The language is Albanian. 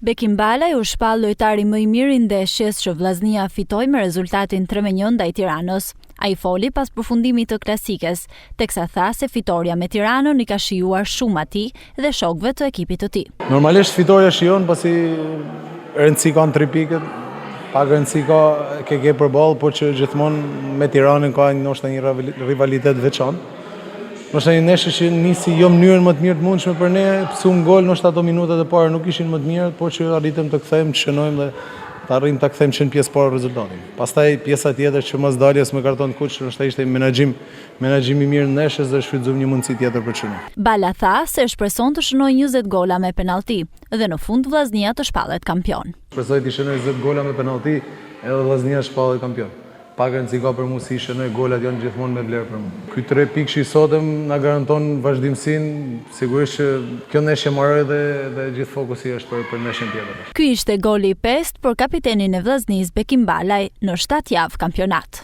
Bekim Balaj u shpall lojtari më i mirë i ndeshjes që Vllaznia fitoi me rezultatin 3-1 ndaj Tiranës. Ai foli pas përfundimit të klasikës, teksa tha se fitoria me Tiranën i ka shijuar shumë atij dhe shokëve të ekipit të tij. Normalisht fitoria shijon pasi rëndësi kanë 3 pikët, pak rëndësi ka ke përballë, por që gjithmonë me Tiranën ka ndoshta një rivalitet veçantë. Nështë një neshë që nisi jo mënyrën më të mirë të mundshme për ne, pësum gol, nështë ato minutat e parë nuk ishin më të mirë, por që arritëm të kthejmë, të shënojmë dhe të arrijmë të kthejmë që në pjesë parë rezultatin. Pastaj pjesa tjetër që mas daljes me karton kuq, nështë ishte menaxhim i mirë në neshës dhe shfrytëzuam një mundësi tjetër për çunë. Bala tha se shpreson të shënojë 20 gola me penallti dhe në fund Vllaznia të shpallet kampion. Shpresoj të shënoj 20 gola me penallti edhe Vllaznia shpallet kampion. Pak rëndësi ka për mu si shënoj, golat janë gjithmonë me vlerë për mu. Ky 3 pikë që i sotëm na garanton vazhdimsinë, sigurisht që kjo ndeshje mbaroi dhe gjithë fokusi është për ndeshjen tjetër. Ky ishte goli i 5 për kapitenin e Vllaznisë Bekim Balaj në 7 javë kampionat.